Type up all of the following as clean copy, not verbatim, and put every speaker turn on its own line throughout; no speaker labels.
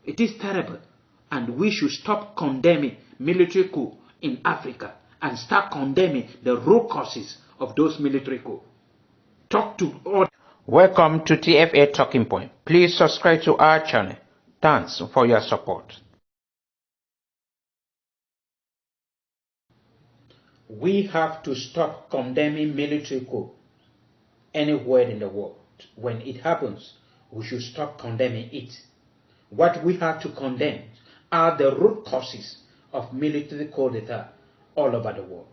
It is terrible, and we should stop condemning military coup in Africa and start condemning the root causes of those military coups. Talk to all. Welcome to TFA Talking Point. Please subscribe to our channel. Thanks for your support. We have to stop condemning military coup anywhere in the world. When it happens, we should stop condemning it. What we have to condemn are the root causes of military coup d'etat all over the world.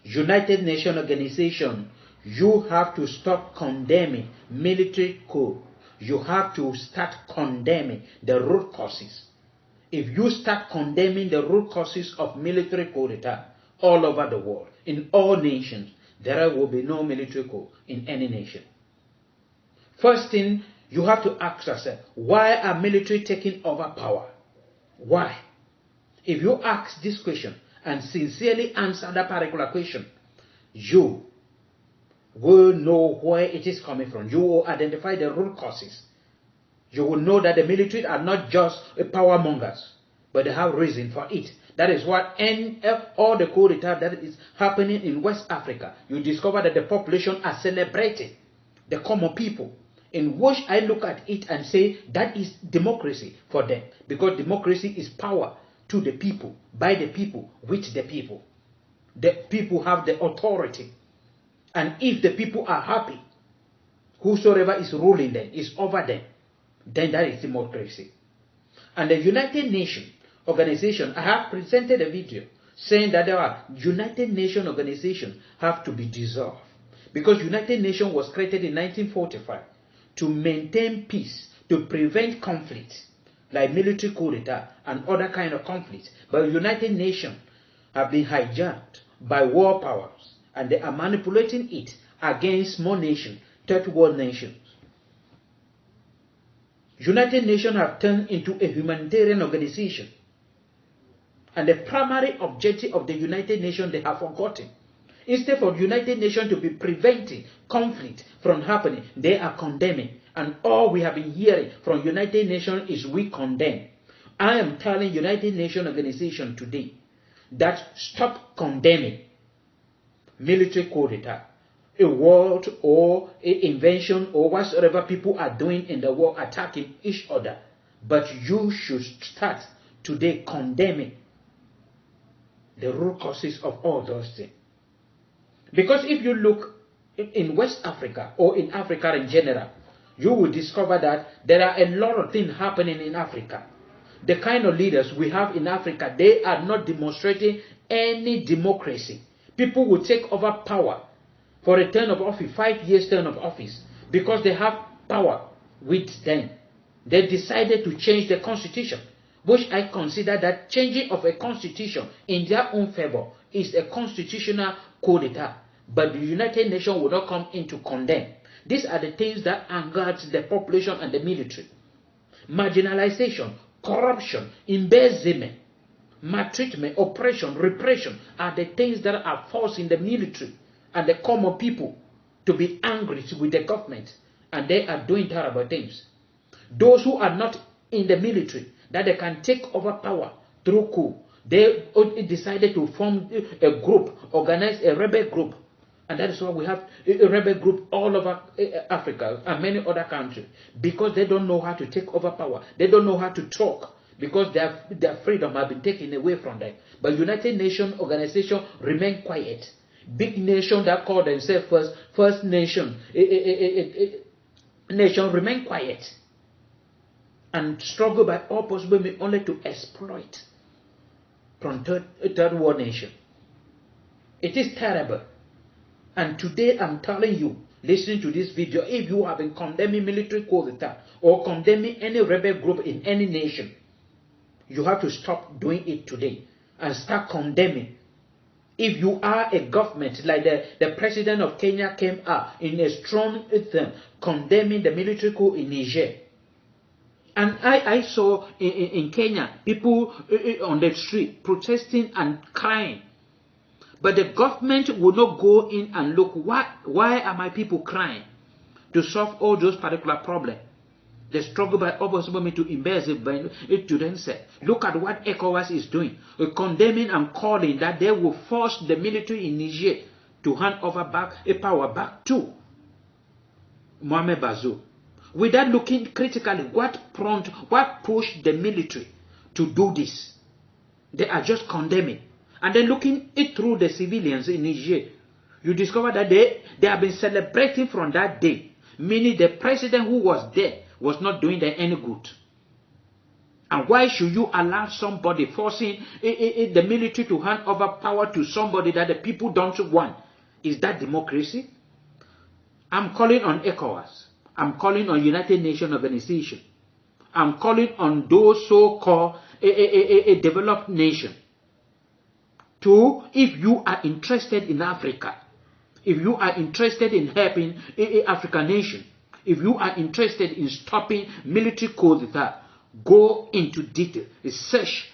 United Nations Organization, you have to stop condemning military coup. You have to start condemning the root causes. If you start condemning the root causes of military coup d'etat all over the world, in all nations, there will be no military coup in any nation. First thing, you have to ask yourself, why are military taking over power? Why? If you ask this question and sincerely answer that particular question, you will know where it is coming from. You will identify the root causes. You will know that the military are not just power mongers, but they have reason for it. That is what all the coup d'etat that is happening in West Africa, you discover that the population are celebrating the common people, in which I look at it and say that is democracy for them, because democracy is power to the people, by the people, with the people. The people have the authority, and if the people are happy, whosoever is ruling them is over them, then that is democracy. And the United Nations Organization, I have presented a video saying that our United Nations Organization have to be dissolved, because United Nations was created in 1945 to maintain peace, to prevent conflict like military coup d'etat and other kind of conflicts. But United Nations have been hijacked by war powers, and they are manipulating it against small nations, third world nations. United Nations have turned into a humanitarian organization, and the primary objective of the United Nations they have forgotten. Instead of United Nations to be preventing conflict from happening, they are condemning. And all we have been hearing from United Nations is we condemn. I am telling United Nations Organization today that stop condemning military coup d'etat, a world or an invention or whatsoever people are doing in the world, attacking each other. But you should start today condemning the root causes of all those things. Because if you look in West Africa or in Africa in general, you will discover that there are a lot of things happening in Africa. The kind of leaders we have in Africa, they are not demonstrating any democracy. People will take over power for a term of office, 5 years term of office, because they have power with them. They decided to change the constitution, which I consider that changing of a constitution in their own favor is a constitutional coup d'etat. But the United Nations will not come in to condemn. These are the things that angered the population and the military. Marginalization, corruption, embezzlement, maltreatment, oppression, repression are the things that are forcing the military and the common people to be angry with the government, and they are doing terrible things. Those who are not in the military, that they can take over power through coup, they decided to form a group, organize a rebel group. And that is why we have a rebel group all over Africa and many other countries, because they don't know how to take over power. They don't know how to talk, because their freedom has been taken away from them. But United Nations Organization remain quiet. Big nation that call themselves first nation, nation remain quiet and struggle by all possible means only to exploit from third world nation. It is terrible. And today I'm telling you, listening to this video, if you have been condemning military coup d'etat or condemning any rebel group in any nation, you have to stop doing it today and start condemning. If you are a government, like the president of Kenya came out in a strong term condemning the military coup in Niger. And I saw in Kenya people on the street protesting and crying. But the government will not go in and look, why are my people crying, to solve all those particular problems. The struggle by opposition to invest it to themselves. Look at what ECOWAS is doing, condemning and calling that they will force the military in Niger to hand over back a power back to Mohamed Bazoum. Without looking critically what pushed the military to do this. They are just condemning. And then looking it through the civilians in Niger, you discover that they have been celebrating from that day, meaning the president who was there was not doing them any good. And why should you allow somebody forcing the military to hand over power to somebody that the people don't want? Is that democracy? I'm calling on ECOWAS. I'm calling on United Nations Organization. I'm calling on those so-called developed nations to, if you are interested in Africa, if you are interested in helping African nation, if you are interested in stopping military coup d'etat, go into detail, research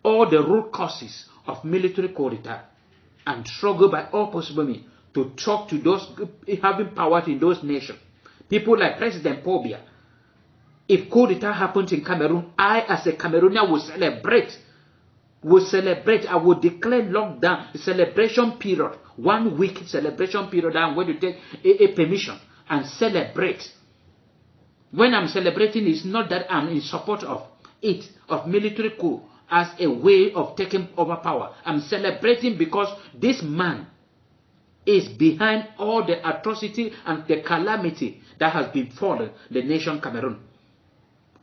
all the root causes of military coup d'etat, and struggle by all possible means to talk to those having power in those nations. People like President Paul Biya. If coup d'etat happens in Cameroon, I as a Cameroonian will celebrate. I will declare lockdown, celebration period, 1 week celebration period. I'm going to take a permission and celebrate. When I'm celebrating, it's not that I'm in support of it, of military coup as a way of taking over power. I'm celebrating because this man is behind all the atrocity and the calamity that has befallen the nation Cameroon.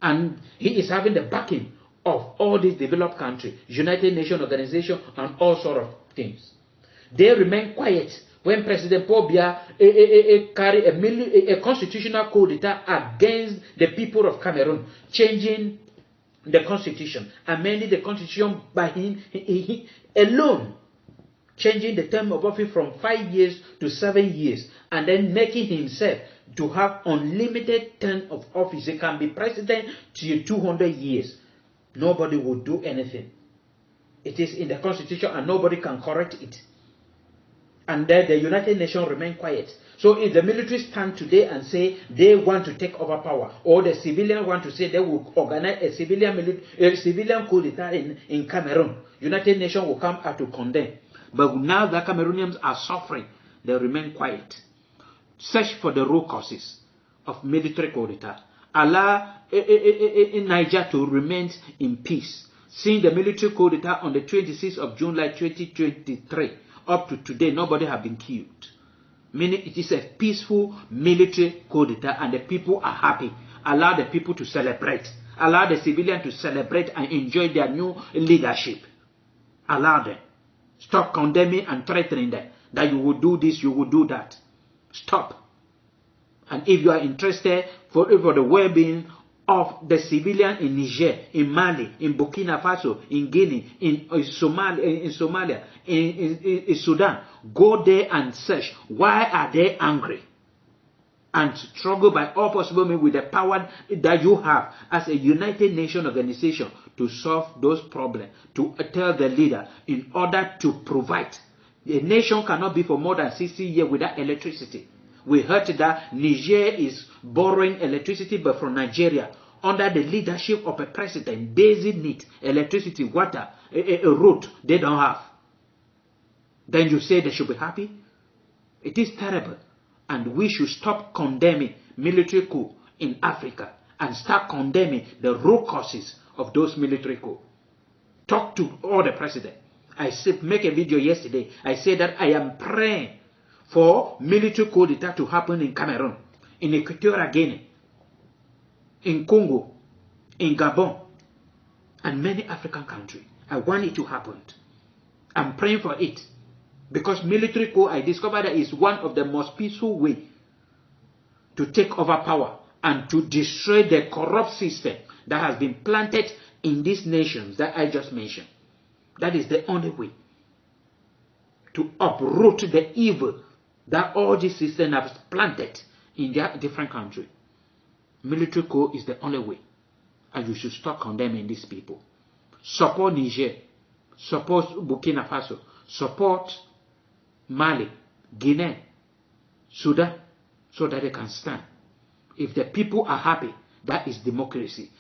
And he is having the backing of all these developed countries, United Nations Organization, and all sort of things. They remain quiet when President Paul Biya carried a constitutional coup d'etat against the people of Cameroon, changing the constitution, amending the constitution by him alone, changing the term of office from 5 years to 7 years, and then making himself to have unlimited term of office. He can be president till 200 years. Nobody will do anything. It is in the constitution and nobody can correct it. And then the United Nations remain quiet. So if the military stand today and say they want to take over power, or the civilians want to say they will organize a civilian coup d'etat in Cameroon, United Nations will come out to condemn. But now the Cameroonians are suffering, they remain quiet. Search for the root causes of military coup d'etat. Allow Niger to remain in peace. Seeing the military coup d'etat on the 26th of July 2023, up to today, nobody has been killed. Meaning it is a peaceful military coup d'etat and the people are happy. Allow the people to celebrate. Allow the civilians to celebrate and enjoy their new leadership. Allow them. Stop condemning and threatening them that you will do this, you will do that. Stop. And if you are interested for the well-being of the civilian in Niger, in Mali, in Burkina Faso, in Guinea, in Somalia, in Sudan, go there and search. Why are they angry? And struggle by all possible means with the power that you have as a United Nations organization to solve those problems, to tell the leader in order to provide. A nation cannot be for more than 60 years without electricity. We heard that Niger is borrowing electricity but from Nigeria under the leadership of a president. Basic needs, electricity, water, a road, they don't have. Then you say they should be happy? It is terrible. And we should stop condemning military coup in Africa and start condemning the root causes of those military coups. Talk to all the presidents. I said, make a video yesterday. I said that I am praying for military coup d'etat to happen in Cameroon, in Equatorial Guinea, in Congo, in Gabon, and many African countries. I want it to happen. I'm praying for it. Because military coup, I discovered that is one of the most peaceful ways to take over power and to destroy the corrupt system that has been planted in these nations that I just mentioned. That is the only way to uproot the evil that all these systems have planted in their different countries. Military coup is the only way. And you should stop condemning these people. Support Niger. Support Burkina Faso. Support Mali, Guinea, Sudan, so that they can stand. If the people are happy, That is democracy.